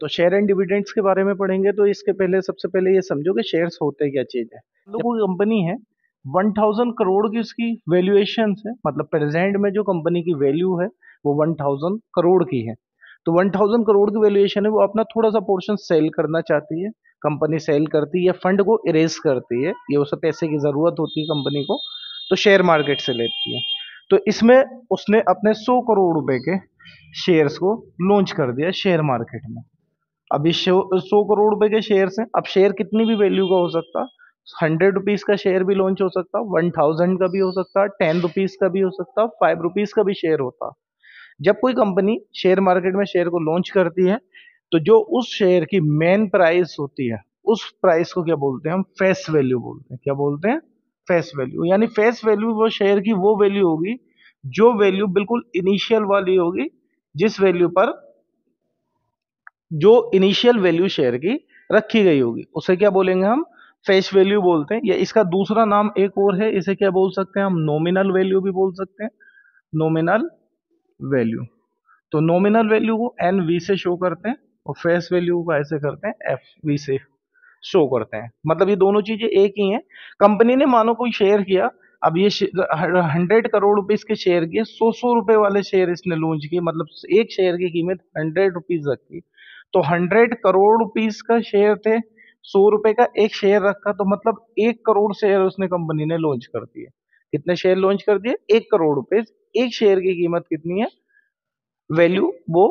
तो share and dividends के बारे में पढ़ेंगे, तो इसके पहले सबसे पहले ये समझो कि शेयर्स होते क्या चीज है। जब कोई कंपनी है 1000 करोड़ की उसकी वैल्यूएशन है, मतलब प्रेजेंट में जो कंपनी की वैल्यू है वो 1000 करोड़ की है। तो 1000 करोड़ की वैल्यूएशन है, वो अपना थोड़ा सा पोर्शन सेल करना चाहती है। कंपनी सेल करती है, फंड को इरेज करती है, ये उसे पैसे की जरूरत होती है कंपनी को, तो शेयर मार्केट से लेती है। तो इसमें उसने अपने 100 करोड़ रुपए के शेयर्स को लॉन्च कर दिया शेयर मार्केट में। अब इस 100 करोड़ रुपए के शेयर हैं। अब शेयर कितनी भी वैल्यू का हो सकता, 100 रुपीज का शेयर भी लॉन्च हो सकता, 1000 का भी हो सकता, 10 रुपीज का भी हो सकता, 5 रुपीज का भी शेयर होता। जब कोई कंपनी शेयर मार्केट में शेयर को लॉन्च करती है, तो जो उस शेयर की मेन प्राइस होती है, उस प्राइस को क्या बोलते हैं हम, फेस वैल्यू बोलते हैं। क्या बोलते हैं? Face value. यानी फेस वैल्यू वो शेयर की वो वैल्यू होगी जो वैल्यू बिल्कुल इनिशियल वाली होगी, जिस वैल्यू पर जो इनिशियल वैल्यू शेयर की रखी गई होगी, उसे क्या बोलेंगे हम, फेस वैल्यू बोलते हैं। या इसका दूसरा नाम एक और है, इसे क्या बोल सकते हैं हम, नॉमिनल वैल्यू भी बोल सकते हैं। Nominal value. तो नॉमिनल वैल्यू को एन वी से शो करते हैं, और फेस वैल्यू को ऐसे करते हैं एफ वी से शो करते हैं। मतलब ये दोनों चीजें एक ही हैं। कंपनी ने मानो कोई शेयर किया, अब ये 100 करोड़ रुपीज के शेयर किए, 100 100 रुपए वाले शेयर इसने लॉन्च किए, मतलब एक शेयर की कीमत 100 रुपीज रखी। तो 100 करोड़ रुपीज का शेयर थे, 100 रुपए का एक शेयर रखा, तो मतलब 1 करोड़ शेयर उसने कंपनी ने लॉन्च कर दिए। कितने शेयर लॉन्च कर दिए? 1 करोड़ रुपए। एक शेयर की कीमत कितनी है, वैल्यू वो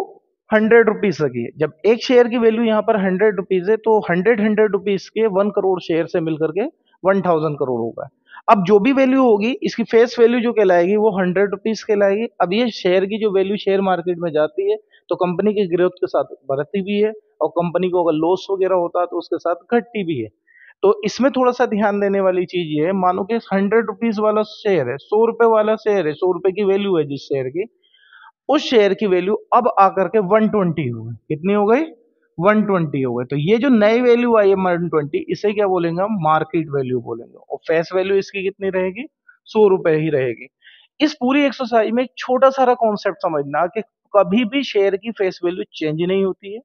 100 रुपीज की है। जब एक शेयर की वैल्यू यहाँ पर 100 रुपीज है, तो 100 100 रुपीज के 1 करोड़ शेयर से मिलकर के 1000 करोड़ होगा। अब जो भी वैल्यू होगी, इसकी फेस वैल्यू जो कहलाएगी वो 100 रुपीज कहलाएगी। अब ये शेयर की जो वैल्यू शेयर मार्केट में जाती है, तो कंपनी की ग्रोथ के साथ बढ़ती भी है, और कंपनी को अगर लॉस वगैरह होता है तो उसके साथ घटती भी है। तो इसमें थोड़ा सा ध्यान देने वाली चीज ये है, मानो कि 100 रुपीज वाला शेयर है, 100 रुपए वाला शेयर है, 100 रुपए की वैल्यू है जिस शेयर की, उस शेयर की वैल्यू अब आकर के 120 हो गई। कितनी हो गई? 120 हो गई। तो ये जो नई वैल्यू आई है 120, इसे क्या बोलेंगे हम, मार्केट वैल्यू बोलेंगे। और फेस वैल्यू इसकी कितनी रहेगी? 100 रुपए ही रहेगी। इस पूरी एक्सरसाइज में एक छोटा सारा कॉन्सेप्ट समझना कि कभी भी शेयर की फेस वैल्यू चेंज नहीं होती है।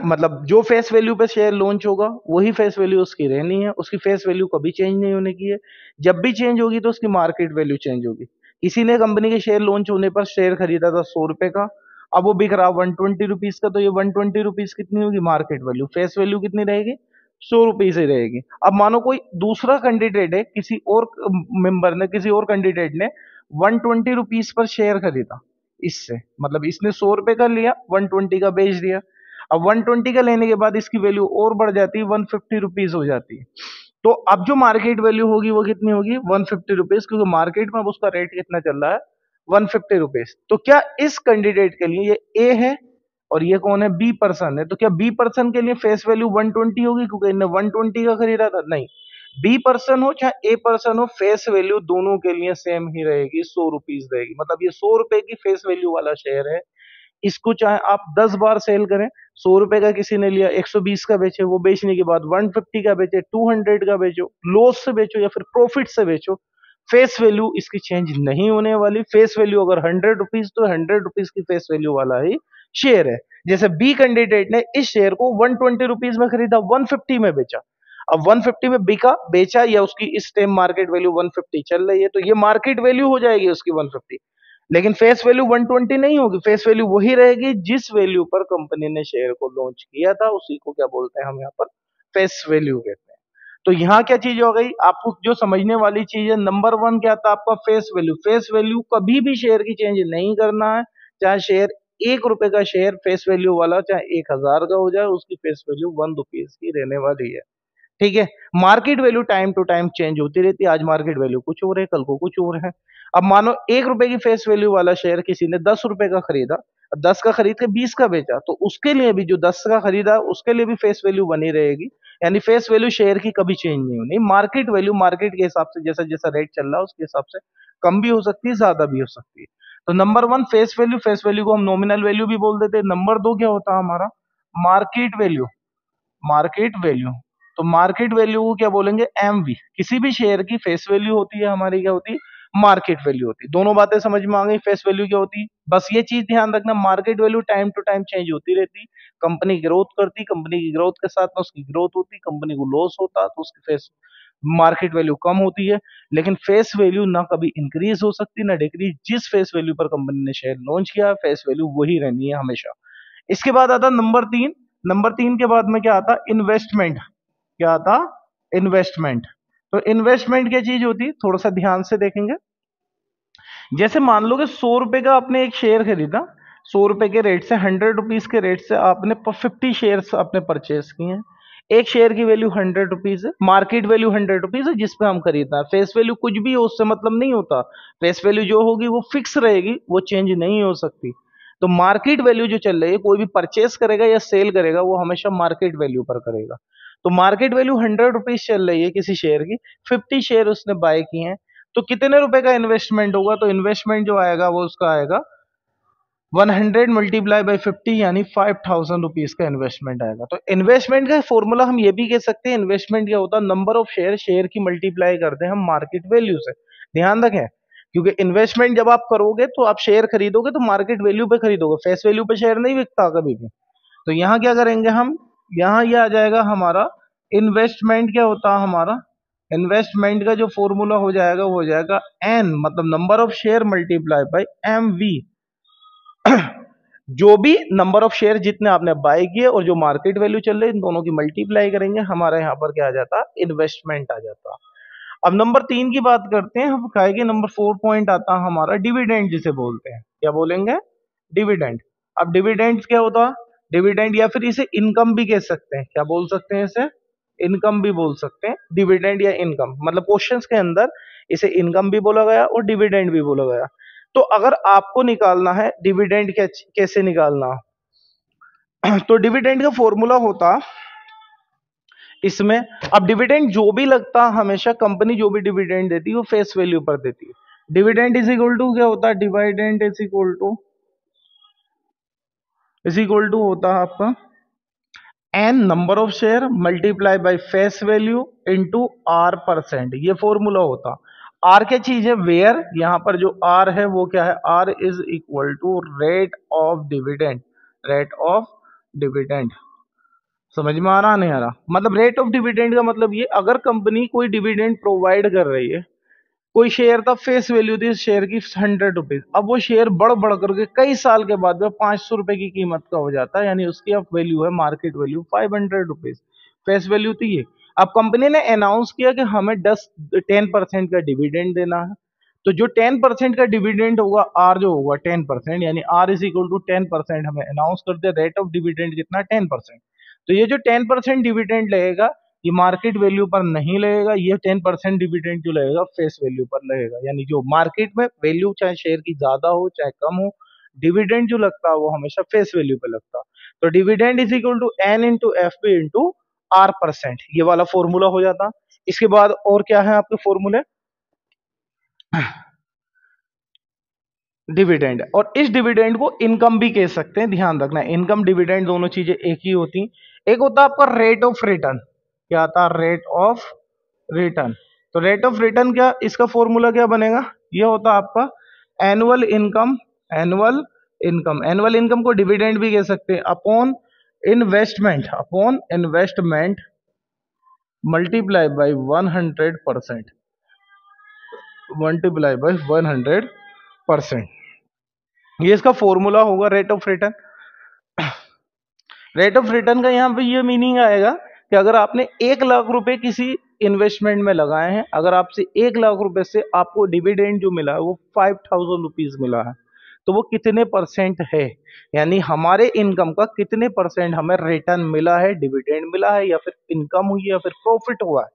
मतलब जो फेस वैल्यू पे शेयर लॉन्च होगा वही फेस वैल्यू उसकी रहनी है, उसकी फेस वैल्यू कभी चेंज नहीं होने की है। जब भी चेंज होगी तो उसकी मार्केट वैल्यू चेंज होगी। किसी ने कंपनी के शेयर लॉन्च होने पर शेयर खरीदा था 100 रुपए का, अब वो बिक रहा 120 रुपीज का, तो ये 120 रुपीज कितनी होगी मार्केट वैल्यू, फेस वैल्यू कितनी रहेगी? 100 रुपीज ही रहेगी। अब मानो कोई दूसरा कैंडिडेट है, किसी और मेंबर ने, किसी और कैंडिडेट ने 120 रुपीज पर शेयर खरीदा इससे, मतलब इसने 100 रुपए का लिया, 120 का बेच दिया। अब 120 का लेने के बाद इसकी वैल्यू और बढ़ जाती है, 150 रुपीज हो जाती है। तो अब जो मार्केट वैल्यू होगी वो कितनी होगी? 150 रुपीज, क्योंकि मार्केट में अब उसका रेट कितना चल रहा है? 150 रुपीज। तो क्या इस कैंडिडेट के लिए ये ए है और ये कौन है? बी पर्सन है। तो क्या बी पर्सन के लिए फेस वैल्यू 120 होगी क्योंकि इन्हें 120 का खरीदा था? नहीं। बी पर्सन हो चाहे ए पर्सन हो, फेस वैल्यू दोनों के लिए सेम ही रहेगी, 100 रुपीज रहेगी। मतलब ये 100 रुपए की फेस वैल्यू वाला शेयर है, इसको चाहे आप 10 बार सेल करें, 100 रुपए का किसी ने लिया, 120 का बेचे, वो बेचने के बाद 150 का बेचे, 200 का बेचो, लॉस से बेचो या फिर प्रॉफिट से बेचो, फेस वैल्यू इसकी चेंज नहीं होने वाली। फेस वैल्यू अगर 100 रुपीज, तो 100 रुपीज की फेस वैल्यू वाला ही शेयर है। जैसे बी कैंडिडेट ने इस शेयर को 120 रुपीज में खरीदा, 150 में बेचा। अब 150 में बिका, बेचा, या उसकी इस टाइम मार्केट वैल्यू 150 चल रही है, तो ये मार्केट वैल्यू हो जाएगी उसकी 150। लेकिन फेस वैल्यू 120 नहीं होगी, फेस वैल्यू वही रहेगी जिस वैल्यू पर कंपनी ने शेयर को लॉन्च किया था, उसी को क्या बोलते हैं हम यहाँ पर, फेस वैल्यू कहते हैं। तो यहाँ क्या चीज हो गई आपको जो समझने वाली चीज है, नंबर वन क्या था आपका, फेस वैल्यू। फेस वैल्यू कभी भी शेयर की चेंज नहीं करना है, चाहे शेयर 1 रुपए का शेयर फेस वैल्यू वाला, चाहे 1000 का हो जाए, उसकी फेस वैल्यू 1 रुपीज की रहने वाली है। ठीक है। Market value time to time change होती रहती है, आज मार्केट वैल्यू कुछ और है, कल को कुछ और है। अब मानो 1 रुपए की फेस वैल्यू वाला शेयर किसी ने 10 रुपए का खरीदा, 10 का खरीद के 20 का बेचा, तो उसके लिए भी जो 10 का खरीदा उसके लिए भी फेस वैल्यू बनी रहेगी। यानी फेस वैल्यू शेयर की कभी चेंज नहीं होनी। मार्केट वैल्यू मार्केट के हिसाब से जैसा जैसा रेट चल रहा है उसके हिसाब से कम भी हो सकती है, ज्यादा भी हो सकती है। तो number one face value, face value को हम नॉमिनल वैल्यू भी बोल देते हैं। नंबर दो क्या होता है हमारा, मार्केट वैल्यू। मार्केट वैल्यू, तो मार्केट वैल्यू को क्या बोलेंगे, एमवी। किसी भी शेयर की फेस वैल्यू होती है हमारी क्या होती है, मार्केट वैल्यू होती है। दोनों बातें समझ में आ गई। फेस वैल्यू क्या होती है, बस ये चीज ध्यान रखना, market value time to time change होती रहती। कंपनी ग्रोथ करती, कंपनी की ग्रोथ के साथ में उसकी ग्रोथ होती, कंपनी को लॉस होता तो उसकी फेस मार्केट वैल्यू कम होती है। लेकिन फेस वैल्यू ना कभी इंक्रीज हो सकती ना डिक्रीज। जिस फेस वैल्यू पर कंपनी ने शेयर लॉन्च किया, फेस वैल्यू वही रहनी है हमेशा। इसके बाद आता नंबर 3। नंबर 3 के बाद में क्या आता, इन्वेस्टमेंट। क्या आता, इन्वेस्टमेंट। तो इन्वेस्टमेंट क्या चीज होती है, थोड़ा सा ध्यान से देखेंगे। जैसे मान लो कि 100 रुपए का आपने एक शेयर खरीदा, 100 रुपए के रेट से, 100 रुपीज के रेट से आपने 50 शेयर आपने परचेस किए हैं। एक शेयर की वैल्यू 100 रुपीज है, मार्केट वैल्यू 100 रुपीज है जिस पे हम खरीदना है। फेस वैल्यू कुछ भी हो उससे मतलब नहीं होता। फेस वैल्यू जो होगी वो फिक्स रहेगी, वो चेंज नहीं हो सकती। तो मार्केट वैल्यू जो चल रही है, कोई भी परचेस करेगा या सेल करेगा वो हमेशा मार्केट वैल्यू पर करेगा। तो मार्केट वैल्यू 100 रुपीज चल रही है किसी शेयर की, 50 शेयर उसने बाय किए हैं, तो कितने रुपए का इन्वेस्टमेंट होगा, तो इन्वेस्टमेंट जो आएगा वो उसका आएगा 100 मल्टीप्लाई बाई 50 यानी 5000 रुपीज का इन्वेस्टमेंट आएगा। तो इन्वेस्टमेंट का फॉर्मूला हम ये भी कह सकते हैं, इन्वेस्टमेंट क्या होता है, नंबर ऑफ शेयर, शेयर की मल्टीप्लाई करते हैं हम मार्केट वैल्यू से। ध्यान रखें, क्योंकि इन्वेस्टमेंट जब आप करोगे तो आप शेयर खरीदोगे तो मार्केट वैल्यू पे खरीदोगे, फेस वैल्यू पे शेयर नहीं बिकता कभी भी। तो यहाँ क्या करेंगे हम, यहाँ ये आ जाएगा हमारा इन्वेस्टमेंट। क्या होता है हमारा इन्वेस्टमेंट का जो फॉर्मूला हो जाएगा वो हो जाएगा एन, मतलब number of share multiply by M V. जो भी नंबर ऑफ शेयर जितने आपने बाय किए और जो मार्केट वैल्यू चल रही है, इन दोनों की मल्टीप्लाई करेंगे, हमारा यहाँ पर क्या आ जाता, इन्वेस्टमेंट आ जाता। अब नंबर 3 की बात करते हैं हम, कहेंगे नंबर 4 पॉइंट आता है हमारा डिविडेंड, जिसे बोलते हैं, क्या बोलेंगे, डिविडेंड। अब डिविडेंड क्या होता है, डिविडेंड या फिर इसे इनकम भी कह सकते हैं, क्या बोल सकते हैं इसे, इनकम भी बोल सकते हैं। डिविडेंड या इनकम, मतलब क्वेश्चंस के अंदर इसे इनकम भी बोला गया और डिविडेंड भी बोला गया। तो अगर आपको निकालना है डिविडेंड कैसे निकालना, तो डिविडेंड का फॉर्मूला होता इसमें, अब डिविडेंड जो भी लगता हमेशा कंपनी जो भी डिविडेंड देती है वो फेस वैल्यू पर देती है। डिविडेंड इज इक्वल टू क्या होता है, डिविडेंड इज इक्वल टू होता है आपका N number of share multiply by face value into R percent, ये फॉर्मूला होता। आर क्या चीज है, वेयर, यहां पर जो आर है वो क्या है, R is equal to rate of dividend, rate of dividend. समझ में आ रहा नहीं आ रहा, मतलब रेट ऑफ डिविडेंड का मतलब ये, अगर कंपनी कोई डिविडेंड प्रोवाइड कर रही है, कोई शेयर था फेस वैल्यू थी शेयर की 100 रुपीज, अब वो शेयर बढ़ बढ़ करके कई साल के बाद में 500 रुपए की कीमत का हो जाता है, यानी उसकी अब वैल्यू है market value 500 rupees, face value थी ये। अब कंपनी ने अनाउंस किया कि हमें 10% का डिविडेंड देना है, तो जो 10% का डिविडेंड होगा, आर जो होगा 10%, यानी आर इज इक्वल टू 10%, हमें अनाउंस कर दिया रेट ऑफ डिविडेंड कितना, 10%। तो ये जो 10% डिविडेंड लगेगा ये मार्केट वैल्यू पर नहीं लगेगा, ये 10% डिविडेंड जो लगेगा फेस वैल्यू पर लगेगा, यानी जो मार्केट में वैल्यू चाहे शेयर की ज्यादा हो चाहे कम हो, डिविडेंड जो लगता है वो हमेशा फेस वैल्यू पे लगता है। तो dividend is equal to N into F B into R percent, ये वाला फॉर्मूला हो जाता। इसके बाद और क्या है आपके फॉर्मूले, डिविडेंड, और इस डिविडेंड को इनकम भी कह सकते हैं, ध्यान रखना, इनकम डिविडेंड दोनों चीजें एक ही होती। एक होता है आपका रेट ऑफ रिटर्न, क्या आता है, रेट ऑफ रिटर्न। तो रेट ऑफ रिटर्न क्या, इसका फॉर्मूला क्या बनेगा, ये होता है आपका annual income, annual income, annual income को डिविडेंड भी कह सकते हैं, upon investment, upon investment multiply by 100%, multiply by 100%, ये इसका फॉर्मूला होगा rate of return. Rate of return का यहाँ पे ये मीनिंग आएगा कि अगर आपने 1 लाख रुपए किसी इन्वेस्टमेंट में लगाए हैं, अगर आपसे 1 लाख रुपए से आपको डिविडेंड जो मिला है वो 5000 रुपीज मिला है, तो वो कितने परसेंट है, यानी हमारे इनकम का कितने परसेंट हमें रिटर्न मिला है, डिविडेंड मिला है, या फिर इनकम हुई है, या फिर प्रॉफिट हुआ है।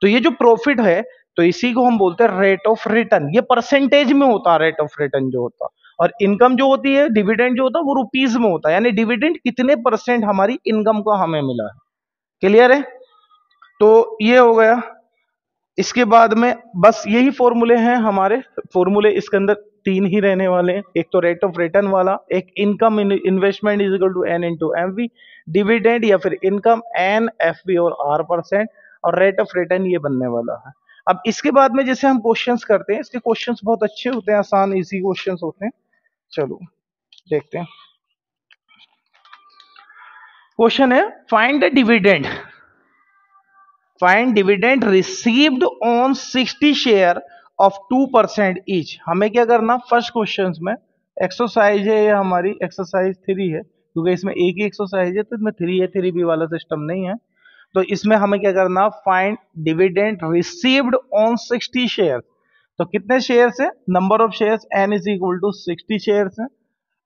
तो ये जो प्रॉफिट है तो इसी को हम बोलते हैं रेट ऑफ रिटर्न, ये परसेंटेज में होता है रेट ऑफ रिटर्न जो होता है। और इनकम जो होती है, डिविडेंड जो होता है वो रुपीज में होता है, यानी डिविडेंड कितने परसेंट हमारी इनकम का हमें मिला है। क्लियर है, तो ये हो गया। इसके बाद में बस यही फॉर्मूले हैं हमारे, फॉर्मूले इसके अंदर 3 ही रहने वाले हैं, एक तो रेट ऑफ रिटर्न वाला, एक income investment is equal to N into M V, dividend या फिर इनकम एन एफ बी और आर परसेंट, और रेट ऑफ रिटर्न ये बनने वाला है। अब इसके बाद में जैसे हम क्वेश्चंस करते हैं, इसके क्वेश्चंस बहुत अच्छे होते हैं, आसान इजी क्वेश्चंस होते हैं। चलो देखते हैं। क्वेश्चन है find the dividend, find dividend received on 60 share of 2% each. हमें क्या करना, फर्स्ट क्वेश्चन में एक्सरसाइज है, ये हमारी एक्सरसाइज 3 है, क्योंकि इसमें एक ही एक्सरसाइज है तो इसमें 3 है, 3B वाला सिस्टम नहीं है। तो इसमें हमें क्या करना, find dividend received on 60 share. तो कितने शेयर्स है, number of shares n is equal to 60 shares है,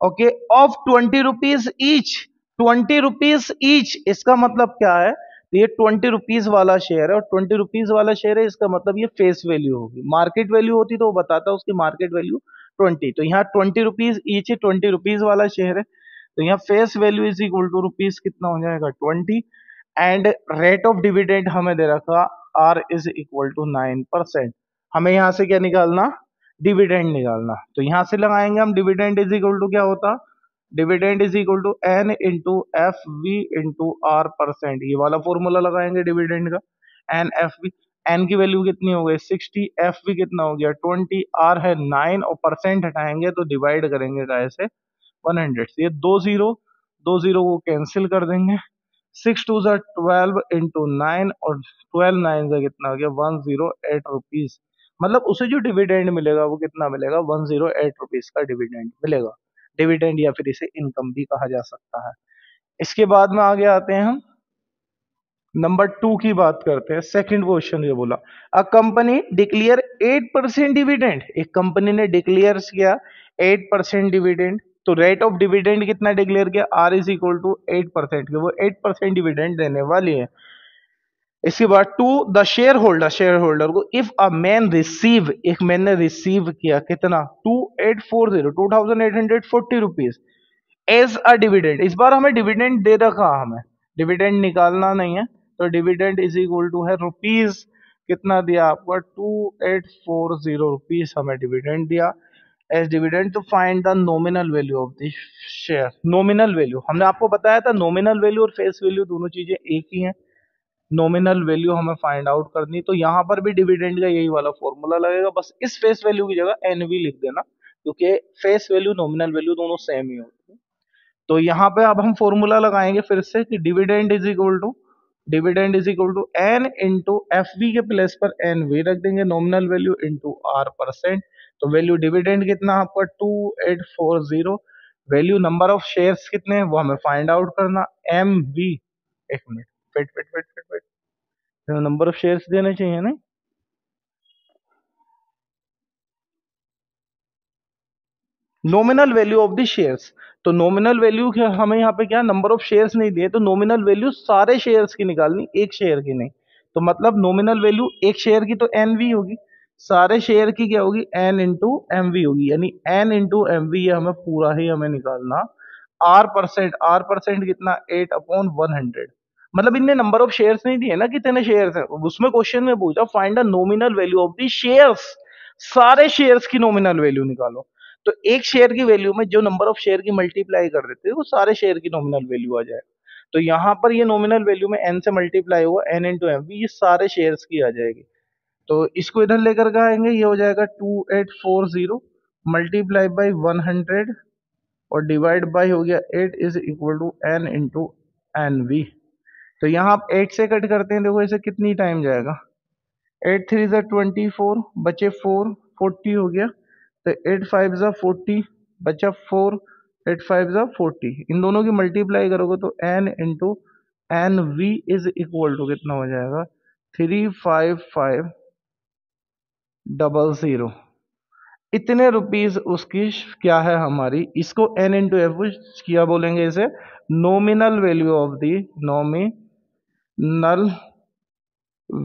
okay, of 20 rupees each. 20 rupees each इसका मतलब क्या है, तो ये 20 रुपीज वाला शेयर है, और 20 रुपीज वाला शेयर है, इसका मतलब ये फेस वैल्यू होगी। मार्केट वैल्यू होती तो वो बताता उसकी मार्केट वैल्यू 20, तो यहाँ 20 रुपीज ईच है, 20 रुपीज वाला शेयर है, तो यहाँ face value is equal to rupees कितना हो जाएगा 20, एंड रेट ऑफ डिविडेंड हमें दे रखा आर इज इक्वल टू 9%। हमें यहाँ से क्या निकालना, डिविडेंड निकालना। तो यहाँ से लगाएंगे हम, डिविडेंड इज इक्वल टू क्या होता, dividend is equal to N into F V into R percent, ये वाला फॉर्मूला लगाएंगे डिविडेंड का। एन एफ वी, एन की वैल्यू कितनी हो गई 60, एफ वी कितना हो गया 20, आर है 9, और परसेंट हटाएंगे तो डिवाइड करेंगे कैसे 100 से। ये दो जीरो को कैंसिल कर देंगे, 6 टू ज़ा 12 इंटू 9, और 12 9 का कितना हो गया 108 रुपीज। मतलब उसे जो डिविडेंड मिलेगा वो कितना मिलेगा, 108 रुपीज का डिविडेंड मिलेगा। डिविडेंड या फिर इसे इनकम भी कहा जा सकता है। इसके बाद में आगे आते हैं हम, नंबर 2 की बात करते हैं। सेकंड क्वेश्चन ये बोला, अ कंपनी डिक्लेयर 8% डिविडेंड, एक कंपनी ने डिक्लेयर किया 8% डिविडेंड। तो रेट ऑफ डिविडेंड कितना डिक्लेयर किया, आर इज इक्वल टू 8%, वो 8% डिविडेंड देने वाली है। इसके बाद to the share holder, share holder को, इफ अ मैन रिसीव, एक मैन ने रिसीव किया कितना 2840 रुपीज एज अ डिविडेंड। इस बार हमें डिविडेंड दे रखा, हमें डिविडेंड निकालना नहीं है, तो डिविडेंड इज इक्वल टू है रुपीज कितना दिया आपको 2840 रुपीज हमें डिविडेंड दिया एज डिविडेंड। तो find the nominal value of the share. Nominal value हमने आपको बताया था, नॉमिनल वैल्यू और फेस वैल्यू दोनों चीजें एक ही हैं। नॉमिनल वैल्यू हमें फाइंड आउट करनी, तो यहाँ पर भी डिविडेंड का यही वाला फॉर्मूला लगेगा, बस इस फेस वैल्यू की जगह एनवी लिख देना, क्योंकि फेस वैल्यू नॉमिनल वैल्यू दोनों सेम ही होती है। तो यहाँ पे अब हम फॉर्मूला लगाएंगे फिर से कि dividend is equal to N into F V के प्लेस पर एन वी रख देंगे, nominal value into R percent. तो वैल्यू डिविडेंड कितना आपका 2840, वैल्यू नंबर ऑफ शेयर्स कितने हैं वो हमें फाइंड आउट करना, एम वी, एक minute, wait, number of shares देने चाहिए ना, nominal value of the shares. तो नॉमिनल वैल्यू हमें यहाँ पे क्या, नंबर ऑफ शेयर्स नहीं दिए, तो नॉमिनल वैल्यू सारे शेयर्स की निकालनी, एक शेयर की नहीं। तो मतलब नॉमिनल वैल्यू एक शेयर की तो एन वी होगी, सारे शेयर की क्या होगी एन इंटू एम वी होगी, यानी एन इंटू एम वी, ये हमें पूरा ही हमें निकालना। आर परसेंट कितना 8/100, मतलब इनने नंबर ऑफ शेयर्स नहीं दिए ना कितने शेयर्स हैं, उसमें क्वेश्चन में पूछा find the nominal value of the shares, सारे शेयर्स की नॉमिनल वैल्यू निकालो। तो एक शेयर की वैल्यू में जो नंबर ऑफ शेयर की मल्टीप्लाई कर देते हैं वो सारे शेयर की नॉमिनल वैल्यू आ जाए। तो यहाँ पर ये नॉमिनल वैल्यू में एन से मल्टीप्लाई हुआ, एन इंटू एम, ये सारे शेयर्स की आ जाएगी। तो इसको इधर लेकर के आएंगे, ये हो जाएगा 2840 मल्टीप्लाई बाई 100 और डिवाइड बाई हो गया 8 is equal to N into N V. तो यहाँ आप 8 से कट करते हैं, देखो इसे कितनी टाइम जाएगा, 8 3 ज़ा 24, बचे 4, 40 हो गया, तो 8 5 ज़ा 40, बचा 4, 8 5 ज़ा 40, इन दोनों की मल्टीप्लाई करोगे तो n into N V is equal to कितना हो जाएगा 35500, इतने रुपीज उसकी क्या है हमारी, इसको n इंटू एफ क्या बोलेंगे इसे, nominal value of the, nominal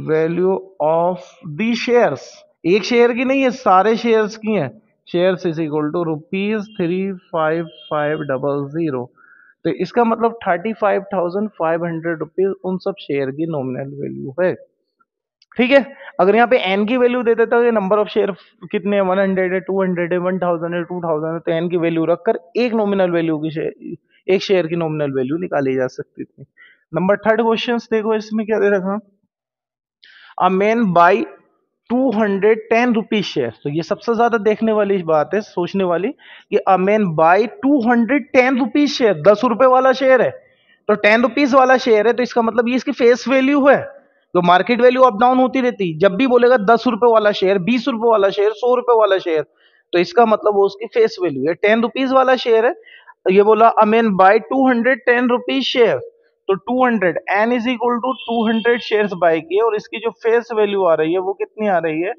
value of the shares, एक शेयर की नहीं है सारे शेयर्स की हैं, शेयर्स इज इक्वल टू ₹35500। तो इसका मतलब 35,500 रुपीज उन सब शेयर की नॉमिनल वैल्यू है। ठीक है, अगर यहाँ पे एन की वैल्यू दे देता है, नंबर ऑफ शेयर कितने हैं 100 है, 200 है, 1000 है, 2000 है, तो एन की वैल्यू रखकर एक नॉमिनल वैल्यू की एक शेयर की नॉमिनल वैल्यू निकाली जा सकती थी। नंबर थर्ड क्वेश्चन देखो, इसमें क्या दे रखा, a man by 210 rupees share. तो ये सबसे ज्यादा देखने वाली बात है, सोचने वाली, कि a man buy 210 rupees share. 10 रुपए वाला शेयर है, तो 10 रुपीज वाला शेयर है, तो इसका मतलब ये इसकी फेस वैल्यू है। तो मार्केट वैल्यू अप डाउन होती रहती, जब भी बोलेगा 10 रुपए वाला शेयर, 20 रुपए वाला शेयर, 100 रुपए वाला शेयर, तो इसका मतलब वो उसकी फेस वैल्यू है। 10 रुपीज वाला शेयर है, तो ये बोला a man buy 210 rupees share, तो 200 N is equal to 200 shares buy किए, और इसकी जो फेस वैल्यू आ रही है वो कितनी आ रही है?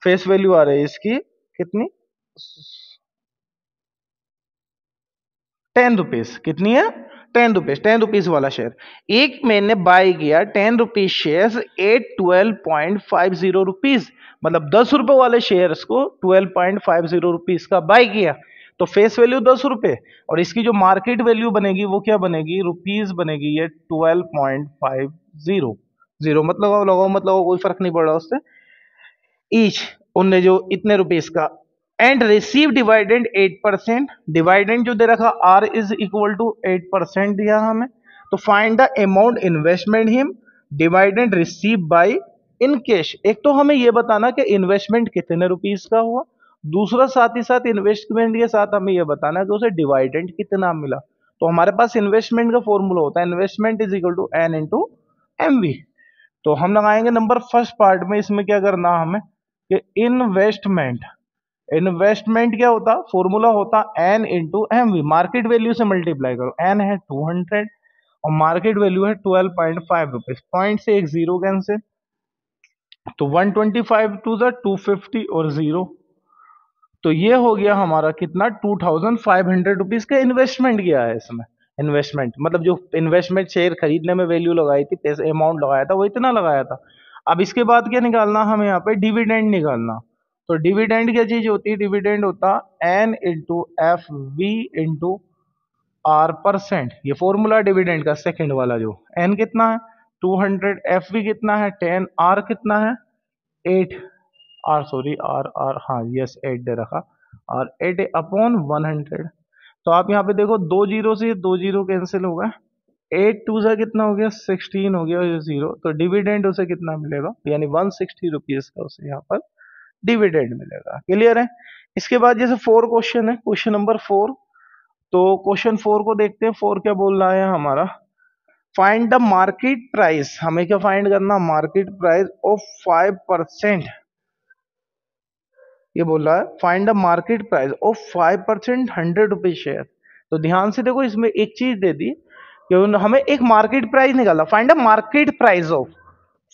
फेस वैल्यू आ रही है इसकी कितनी? 10 रुपीज। कितनी है? 10 रुपीज। 10 रुपीज वाला शेयर एक मैंने बाय किया 10 रुपीज शेयर एट 12.50 रुपीज, मतलब 10 रुपए वाले शेयर्स को 12.50 रुपीज का बाय किया, तो फेस वैल्यू 10 रुपए, और इसकी जो मार्केट वैल्यू बनेगी वो क्या बनेगी? रुपीज बनेगी, ये 12.50। मतलब लगाओ मत लगाओ कोई फर्क नहीं पड़ रहा उससे। ईच, उनने जो इतने रुपीस का, एंड रिसीव डिवाइडेंड 8%। डिवाइडेंड जो दे रखा आर इज इक्वल टू 8% दिया हमें। तो find the amount investment him dividend receive by in cash. एक तो हमें ये बताना कि इन्वेस्टमेंट कितने रुपीस का हुआ, दूसरा साथ ही साथ इन्वेस्टमेंट के साथ हमें ये बताना कि उसे डिवाइडेंड कितना मिला। तो हमारे पास इन्वेस्टमेंट का फॉर्मूला होता है investment is equal to N into M V. तो हम लगाएंगे नंबर फर्स्ट पार्ट में, इसमें क्या करना हमें कि इन्वेस्टमेंट, इन्वेस्टमेंट क्या होता? फॉर्मूला होता N into M V, market value से मल्टीप्लाई करो। एन है 200 और मार्केट वैल्यू है 12.5 रुपीज, पॉइंट से एक जीरो कैंसिल, तो 125 टू द 250 और जीरो, तो ये हो गया हमारा कितना? 2500 रुपीज का इन्वेस्टमेंट किया है इसमें। इन्वेस्टमेंट मतलब जो इन्वेस्टमेंट शेयर खरीदने में वैल्यू लगाई थी, पैसे अमाउंट लगाया था, वो इतना लगाया था। अब इसके बाद क्या निकालना हमें? यहाँ पे डिविडेंड निकालना। तो डिविडेंड क्या चीज होती है? डिविडेंड होता N into F V into R percent. ये फॉर्मूला डिविडेंड का सेकंड वाला, जो एन कितना है 200, एफ वी कितना है 10, आर कितना है 8, आर सॉरी आर आर हाँ यस 8 दे रखा, और 8 अपॉन 100। तो आप यहाँ पे देखो दो जीरो से दो जीरो कैंसिल होगा, 8 टू सा कितना हो गया 16 हो गया, ये जीरो, तो डिविडेंड उसे कितना मिलेगा? यानी 160 रुपीज का उसे यहाँ पर डिविडेंड मिलेगा। क्लियर है? इसके बाद जैसे फोर क्वेश्चन है, क्वेश्चन नंबर 4, तो क्वेश्चन 4 को देखते हैं। 4 क्या बोल रहा है हमारा? Find the market price. हमें क्या फाइंड करना? Market price of 5%। ये बोल रहा है find the market price of 5% 100 rupees share. तो ध्यान से देखो, इसमें एक चीज दे दी कि हमें एक मार्केट प्राइस निकालना। Find the market price of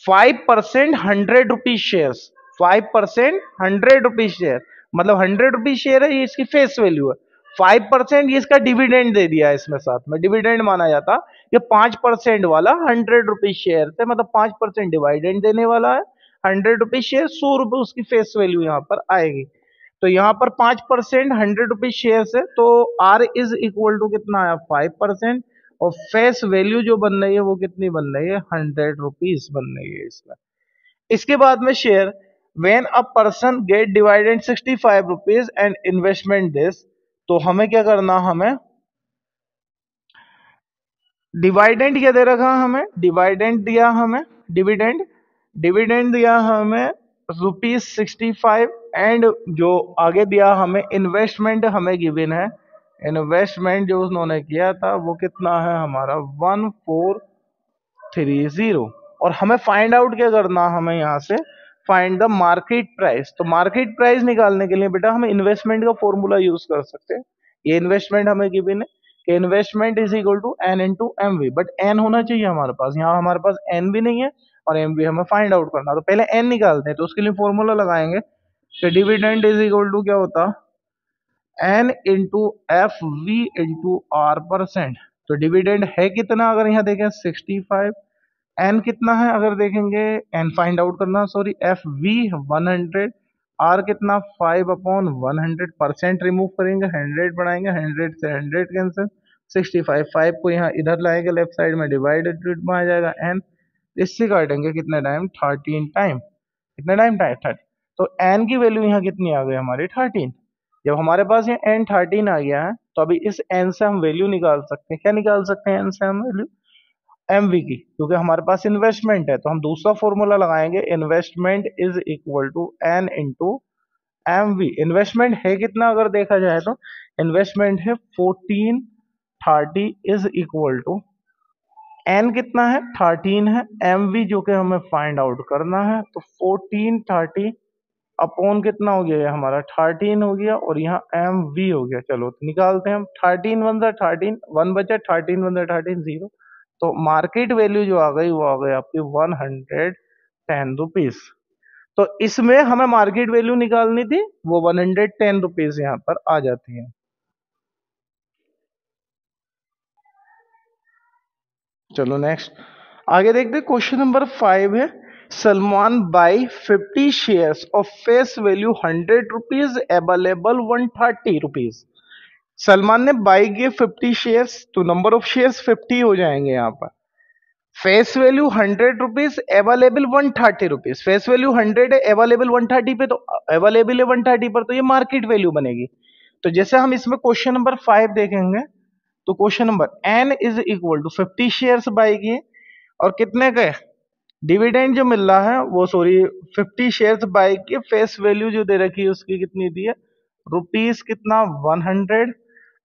5% 100 rupees share. 5% 100 rupees share, मतलब 100 रुपीज शेयर है, ये इसकी फेस वैल्यू है। 5% ये इसका डिविडेंड दे दिया है, इसमें साथ में डिविडेंड माना जाता। ये 5% वाला 100 रुपीज शेयर थे, मतलब 5% डिविडेंड देने वाला है। 100 रुपीज शेयर, 100 रुपए उसकी फेस वैल्यू यहाँ पर आएगी। तो यहाँ पर 5% 100 रुपीज शेयर है, तो आर इज इक्वल टू कितना है 5%, और फेस वैल्यू जो बन रही है वो कितनी बन रही है? 100 रुपीज बन रही है इसमें। इसके बाद में share when a person get divided 65 rupees and investment this. तो हमें क्या करना? हमें डिवाइडेंड क्या दे रखा? हमें डिवाइडेंड दिया, हमें डिविडेंड, डिविडेंड दिया हमें ₹65, एंड जो आगे दिया हमें इन्वेस्टमेंट हमें गिवन है। इन्वेस्टमेंट जो उन्होंने किया था वो कितना है हमारा 1430। और हमें फाइंड आउट क्या करना? हमें यहाँ से फाइंड द मार्केट प्राइस। तो मार्केट प्राइस निकालने के लिए बेटा हम इन्वेस्टमेंट का फॉर्मूला यूज कर सकते हैं। ये इन्वेस्टमेंट हमें गिवन है कि investment is equal to N into M V, but N होना चाहिए हमारे पास। यहाँ हमारे पास एन भी नहीं है और एम भी हमें फाइंड आउट करना। तो पहले एन निकालते हैं, तो उसके लिए फॉर्मूला लगाएंगे कि डिविडेंड इज इक्वल टू क्या होता? N into F V into R percent. तो डिविडेंड है कितना? अगर यहाँ देखें 65, एन कितना है अगर देखेंगे, एन फाइंड आउट करना, सॉरी, एफ वी 100, आर कितना 5 अपॉन 100, परसेंट रिमूव करेंगे 100 बढ़ाएंगे, 100 से 100 कैंसिल, 65, 5 को यहाँ इधर लाएंगे लेफ्ट साइड में, डिवाइडेड में आ जाएगा एन, इससे काटेंगे कितने टाइम? 13 टाइम। कितने टाइम? 30। तो एन की वैल्यू यहाँ कितनी आ गई हमारी? 13। जब हमारे पास ये एन 13 आ गया है, तो अभी इस एन से हम वैल्यू निकाल सकते हैं। क्या निकाल सकते हैं एन से हम वैल्यू? एमवी की, क्योंकि हमारे पास इन्वेस्टमेंट है तो हम दूसरा फॉर्मूला लगाएंगे, investment is equal to N into MV. Investment है कितना अगर देखा जाए तो इन्वेस्टमेंट है 1430 इज इक्वल टू एन कितना है 13 है, एमवी जो कि हमें फाइंड आउट करना है, तो 1430 अपॉन कितना हो गया, ये हमारा 13 हो गया और यहाँ एम वी हो गया। चलो तो निकालते हैं हम, 13 वन ज़ा 13, 1 बचा, 13 वन ज़ा 13 0, तो मार्केट वैल्यू जो आ गई वो आ गई आपकी 110 रुपीज। तो इसमें हमें मार्केट वैल्यू निकालनी थी, वो 110 रुपीज यहाँ पर आ जाती है। चलो नेक्स्ट आगे देखते, क्वेश्चन नंबर 5 है, Salman by 50 shares of face value 100 rupees, available 130 rupees. Salman ने बाई किए 50 शेयर्स, तो नंबर ऑफ शेयर्स 50 हो जाएंगे यहाँ पर। Face value 100 rupees, available 130 rupees. Face value 100 है, अवेलेबल 130 पे, तो अवेलेबल है 130 पर, तो ये मार्केट वैल्यू बनेगी। तो जैसे हम इसमें क्वेश्चन नंबर 5 देखेंगे, तो question number N is equal to 50 shares buy किए और कितने के डिविडेंड जो मिल रहा है वो, सॉरी 50 शेयर्स बाई किए, फेस वैल्यू जो दे रखी है उसकी कितनी दी है, रुपीज कितना 100,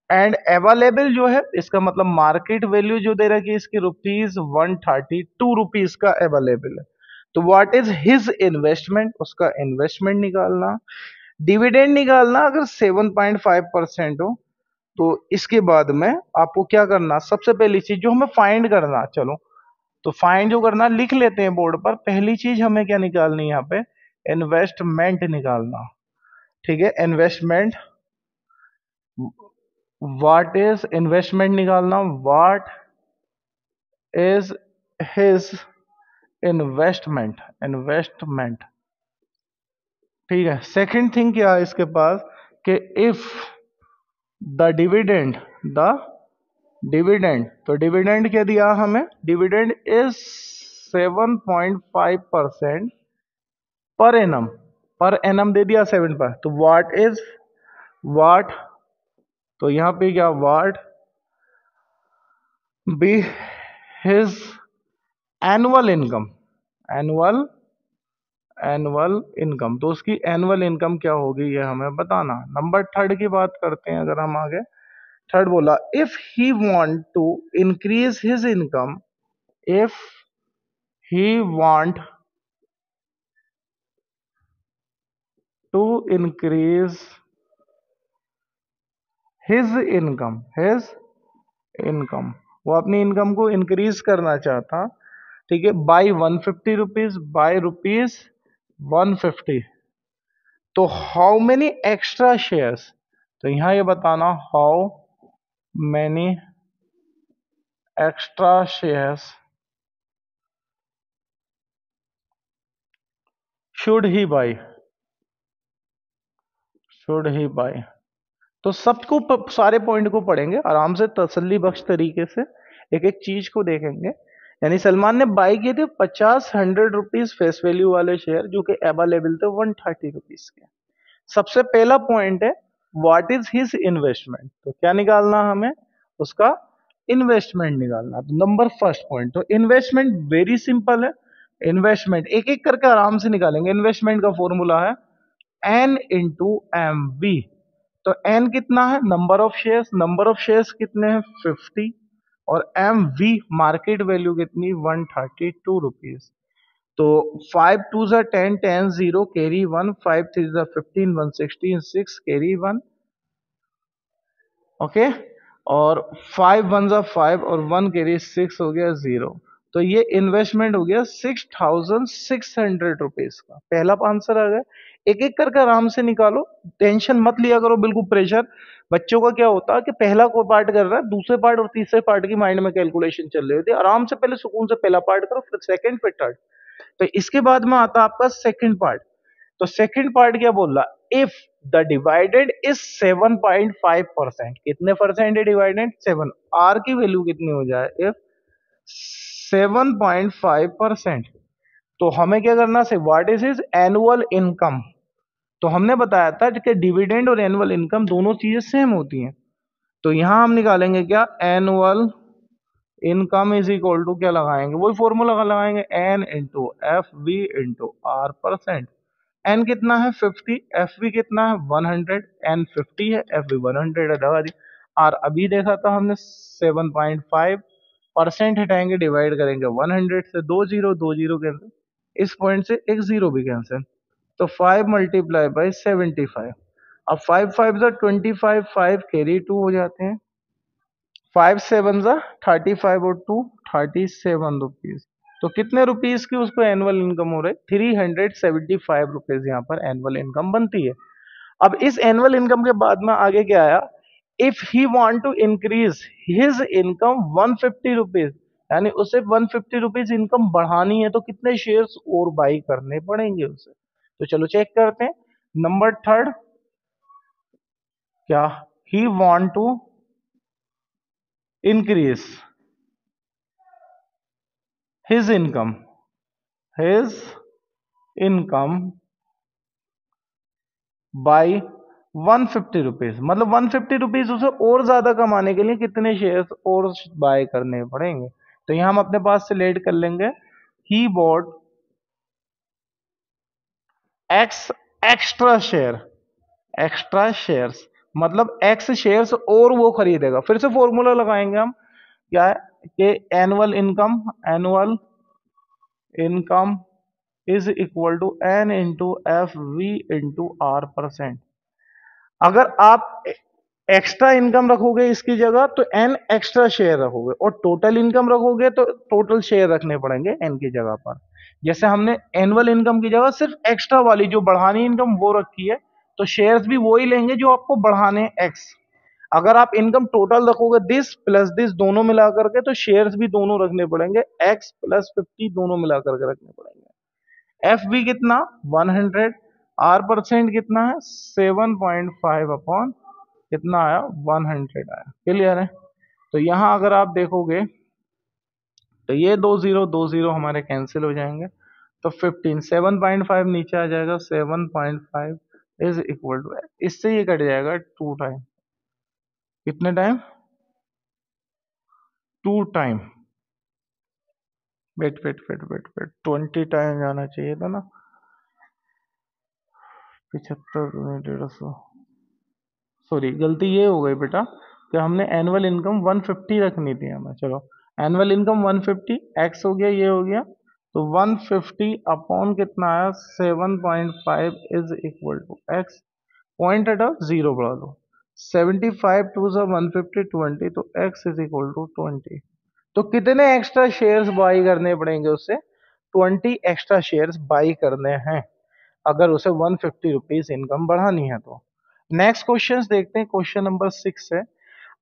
एंड अवेलेबल जो है इसका मतलब मार्केट वैल्यू जो दे रखी है इसकी रुपीज 132 रुपीज का अवेलेबल है। तो व्हाट इज हिज इन्वेस्टमेंट, उसका इन्वेस्टमेंट निकालना। डिविडेंड निकालना अगर 7.5% हो, तो इसके बाद में आपको क्या करना, सबसे पहली चीज जो हमें फाइंड करना, चलो तो फाइंड जो करना लिख लेते हैं बोर्ड पर। पहली चीज हमें क्या निकालनी है यहाँ पे, इन्वेस्टमेंट निकालना। ठीक है, इन्वेस्टमेंट, व्हाट इज इन्वेस्टमेंट निकालना, what is his investment, investment. ठीक है, सेकंड थिंग क्या है इसके पास कि if the dividend, the dividend, तो डिविडेंड क्या दिया हमें, dividend is 7.5% per annum, per annum दे दिया 7 पर, तो व्हाट इज, व्हाट, तो यहां पे क्या, what be his annual income, annual, annual income, तो उसकी एनुअल इनकम क्या होगी ये हमें बताना। नंबर थर्ड की बात करते हैं अगर हम आगे, थर्ड बोला, if he want to increase his income, if he want to increase his income, his income, वो अपनी इनकम को इंक्रीज करना चाहता, ठीक है, बाई 150 रुपीज, बाई रुपीज 150, तो हाउ मेनी एक्स्ट्रा शेयर्स, तो यहां ये बताना how many extra shares should he by, should he by. तो सबको सारे पॉइंट को पढ़ेंगे आराम से, तसल्ली बख्श तरीके से एक एक चीज को देखेंगे। यानी सलमान ने बाई किए थे 50 100 रुपीज फेस वैल्यू वाले शेयर जो कि अवेलेबल थे 130 रुपीज के। सबसे पहला पॉइंट है व्हाट इज हिज इन्वेस्टमेंट, तो क्या निकालना हमें, उसका इन्वेस्टमेंट निकालना। तो नंबर फर्स्ट पॉइंट, तो इन्वेस्टमेंट वेरी सिंपल है, इन्वेस्टमेंट एक एक करके आराम से निकालेंगे। इन्वेस्टमेंट का फॉर्मूला है एन इंटू एम वी, तो एन कितना है, number of shares, number of shares कितने हैं 50, और एम वी मार्केट वैल्यू कितनी 132 रुपीज। तो 5 2 ज़ा 10, 10 0 कैरी 1, 5 3 ज़ा 15, 1 16 6 कैरी 1, ओके, और 5 1 ज़ा 5 और 1 कैरी 6 हो गया 0। तो ये इन्वेस्टमेंट हो गया 6600 रुपीज का। पहला आंसर आ गया। एक एक करके आराम से निकालो, टेंशन मत लिया करो, बिल्कुल प्रेशर। बच्चों का क्या होता है कि पहला को पार्ट कर रहा है, दूसरे पार्ट और तीसरे पार्ट की माइंड में कैलकुलेशन चल रही होती है। आराम से पहले सुकून से पहला पार्ट करो, फिर सेकंड, फिर थर्ड। तो इसके बाद में आता है आपका सेकंड पार्ट। तो सेकंड पार्ट क्या बोल रहा, इफ द डिवाइडेड इज 7.5%, कितने परसेंट है डिवाइडेड 7, आर की वैल्यू कितनी हो जाए, इफ 7.5%, तो हमें क्या करना है, what is his annual income. तो हमने बताया था कि डिविडेंड और एनुअल इनकम दोनों चीजें सेम होती हैं। तो यहां हम निकालेंगे क्या, annual income is equal to क्या लगाएंगे, वही फॉर्मूला लगाएंगे, N into F V into R percent. N कितना है 50, एफ वी कितना है 100, एन 50 है, एफ वी 100 है, लगा दी। आर अभी देखा था हमने 7.5, परसेंट हटाएंगे डिवाइड करेंगे 100 से, दो जीरो कैंसिल, इस पॉइंट से एक जीरो भी कैंसिल, तो 5 मल्टीप्लाई बाई 75। अब 5 5 जा 25, 5 कैरी 2 हो जाते हैं, 5 7 जा 35 और 2 37 रुपीज। तो कितने रुपीज की उसको एनुअल इनकम हो रही है, 375 रुपीज यहाँ पर एनुअल इनकम बनती है। अब इस एनुअल इनकम के बाद में आगे क्या आया, if he want to increase his income 150 rupees, यानी उसे 150 रुपीज इनकम बढ़ानी है, तो कितने शेयर्स और बाई करने पड़ेंगे उसे। तो चलो चेक करते हैं। नंबर थर्ड, क्या he want to increase his income, his income by 150 rupees, मतलब 150 रुपीज उसे और ज्यादा कमाने के लिए कितने शेयर्स और बाय करने पड़ेंगे। तो यहां हम अपने पास से लेट कर लेंगे, he bought x extra share, extra shares मतलब एक्स शेयर्स और वो खरीदेगा। फिर से फॉर्मूला लगाएंगे हम, क्या है कि annual income, annual income is equal to N into F V into R percent. अगर आप एक्स्ट्रा इनकम रखोगे इसकी जगह तो एन एक्स्ट्रा शेयर रखोगे, और टोटल इनकम रखोगे तो टोटल शेयर रखने पड़ेंगे एन की जगह पर। जैसे हमने एनुअल इनकम की जगह सिर्फ एक्स्ट्रा वाली जो बढ़ानी इनकम वो रखी है, तो शेयर्स भी वही लेंगे जो आपको बढ़ाने एक्स। अगर आप इनकम टोटल रखोगे दिस प्लस दिस दोनों मिला करके, तो शेयर्स भी दोनों रखने पड़ेंगे, एक्स प्लस 50 दोनों मिला करके रखने पड़ेंगे। एफ बी कितना 100, आर परसेंट कितना है 7.5 अपॉन कितना आया 100 आया। क्लियर है। तो यहां अगर आप देखोगे तो ये दो जीरो हमारे कैंसिल हो जाएंगे, तो 15 7.5 नीचे आ जाएगा, 7.5 इज इक्वल टू, इससे ये कट जाएगा 2 टाइम, कितने time 2 time, wait wait wait wait wait 20 time जाना चाहिए था ना, 75 150, सॉरी गलती ये हो गई बेटा कि हमने एनुअल इनकम 150 रखनी थी हमें। चलो एनुअल इनकम 150, एक्स हो गया, ये हो गया, तो 150 अपॉन कितना आया 7.5 is equal to X, point हटाओ जीरो बढ़ा दो, 75 टू सा 150 20, तो एक्स इज इक्वल टू 20। तो कितने एक्स्ट्रा शेयर्स बाई करने पड़ेंगे उससे, 20 एक्स्ट्रा शेयर्स बाई करने हैं अगर उसे 150 रुपीज इनकम बढ़ानी है तो। नेक्स्ट क्वेश्चन देखते हैं, क्वेश्चन नंबर 6 है,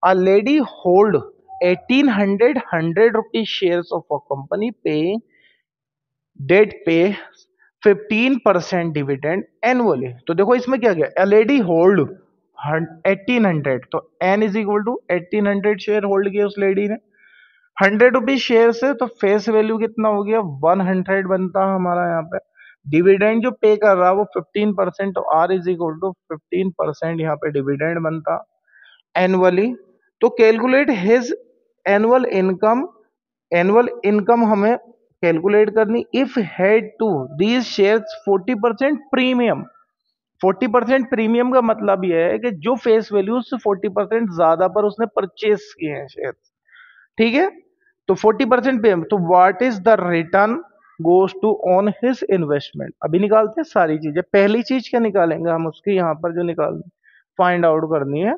a lady hold 1800 100 rupees shares of a company paying date पे 15% डिविडेंड एनुअली। तो देखो इसमें क्या गया, अ लेडी होल्ड 1800, तो N is equal to 1800 share hold किया उस लेडी ने 100 रुपीज शेयर से, तो फेस वैल्यू कितना हो गया 100 बनता है हमारा यहाँ पे। डिविडेंड जो पे कर रहा है वो 15%, तो आर इज इक्वल टू 15% यहाँ पे डिविडेंड बनता एनुअली। तो calculate his annual income, annual income हमें कैलकुलेट करनी, if had to these shares 40% premium. 40% premium का मतलब यह है कि जो फेस वैल्यू से 40% ज्यादा पर उसने परचेस किए हैं शेयर, ठीक है, तो 40% पे, तो what is the return goes to on his investment. अभी निकालते हैं सारी चीजें, पहली चीज क्या निकालेंगे हम उसकी, यहां पर जो निकाल फाइंड आउट करनी है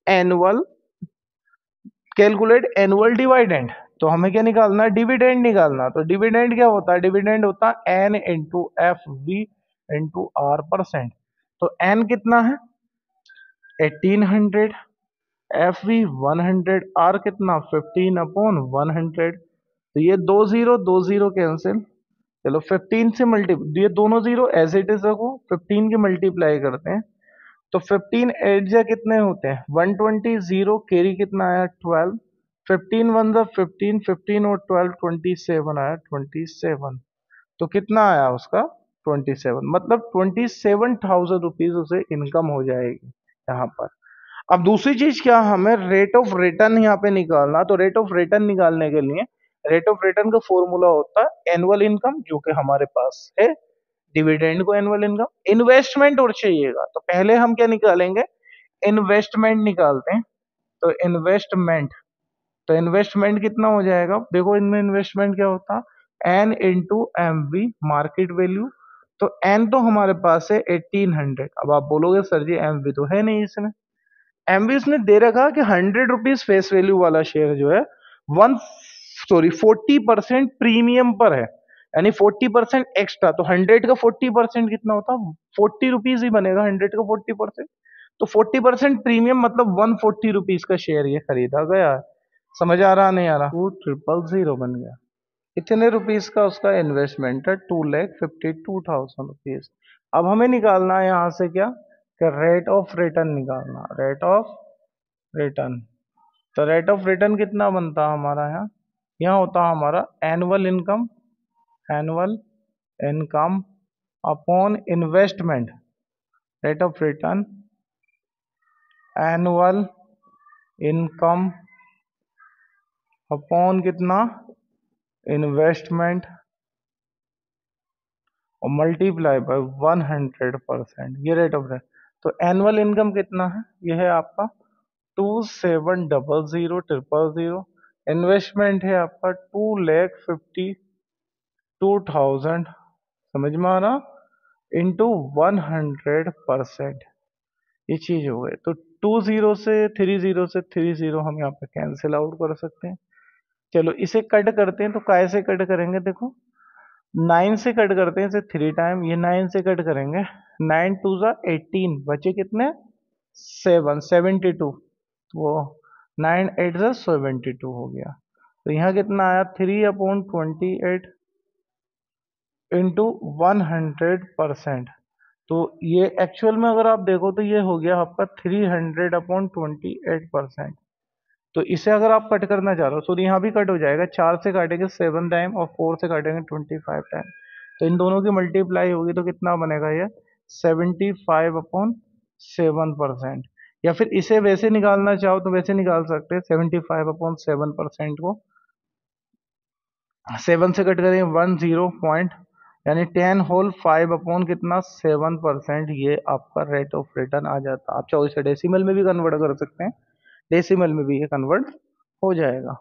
एनुअल, कैलकुलेट एनुअल डिविडेंड, तो हमें क्या निकालना है डिविडेंड निकालना। तो डिविडेंड क्या होता है, डिविडेंड होता है N into F V into R percent. तो एन कितना है 1800, एफ वी 100, आर कितना 15 अपॉन 100। तो ये दो जीरो कैंसिल, चलो 15 से मल्टीप्लाई, ये दोनों जीरो एज इट इज रखो, 15 की मल्टीप्लाई करते हैं, तो 15 एट जा कितने होते हैं 120, जीरो कैरी कितना आया 12, 15 वन जा 15, 15 और 12 27 आया 27। तो कितना आया उसका 27, मतलब 27,000 रुपीज उसे इनकम हो जाएगी यहाँ पर। अब दूसरी चीज क्या, हमें रेट ऑफ रिटर्न यहाँ पे निकालना। तो रेट ऑफ रिटर्न निकालने के लिए रेट ऑफ रिटर्न का फॉर्मूला होता है एनुअल इनकम, जो कि हमारे पास है, डिविडेंड को एनुअल इनकम। इन्वेस्टमेंट और चाहिएगा, तो पहले हम क्या निकालेंगे, इन्वेस्टमेंट निकालते हैं। तो इन्वेस्टमेंट कितना हो जाएगा, देखो इनमें इन्वेस्टमेंट क्या होता है, N into M V market value. तो एन तो हमारे पास है 1800। अब आप बोलोगे सर जी एम वी तो है नहीं इसमें, एम वी उसने दे रखा कि 100 रुपीज फेस वैल्यू वाला शेयर जो है 40% प्रीमियम पर है, यानी 40% एक्स्ट्रा। तो 100 का 40% कितना होता, 40 रुपीज ही बनेगा 100 का 40%। तो 40% प्रीमियम मतलब 140 रुपीज का शेयर ये खरीदा गया है। समझ आ रहा नहीं आ रहा, 2000 बन गया। इतने रुपीस का उसका इन्वेस्टमेंट है, 2,52,000 रुपीज। अब हमें निकालना है यहाँ से क्या, कि रेट ऑफ रिटर्न निकालना, रेट ऑफ रिटर्न। तो रेट ऑफ रिटर्न कितना बनता है हमारा यहाँ, यहाँ होता है हमारा annual income, annual income upon investment. Rate of return annual income upon कितना, इन्वेस्टमेंट, और मल्टीप्लाई बाय 100%, ये रेट ऑफ रिटर्न। तो एनुअल इनकम कितना है, ये है आपका 2700,000। इन्वेस्टमेंट है आपका 2,52,000, समझ में आ रहा, इंटू 100%। ये चीज हो गई। तो 20 से 30 हम यहाँ पे कैंसिल आउट कर सकते हैं। चलो इसे कट करते हैं, तो कैसे कट करेंगे, देखो 9 से कट करते हैं इसे 3 टाइम, ये 9 से कट करेंगे, 9 टू ज़ा 18, बचे कितने 72, वो 9 8 ज़ा 72 हो गया। तो यहाँ कितना आया 3/28 इंटू 100%। तो ये एक्चुअल में अगर आप देखो तो ये हो गया आपका 300/28%। तो इसे अगर आप कट करना चाह रहे हो तो यहाँ भी कट हो जाएगा, 4 से काटेंगे 7 टाइम और 4 से काटेंगे 25 टाइम। तो इन दोनों की मल्टीप्लाई होगी तो कितना बनेगा ये 75/7%। या फिर इसे वैसे निकालना चाहो तो वैसे निकाल सकते हैं, 75/7% को 7 से कट करेंगे 10 पॉइंट, यानी 10 होल 5 अपॉन कितना 7%। ये आपका रेट ऑफ रिटर्न आ जाता है। आप चाहो इसे डेसिमल में भी कन्वर्ट कर सकते हैं, डेसिमल में भी ये कन्वर्ट हो जाएगा।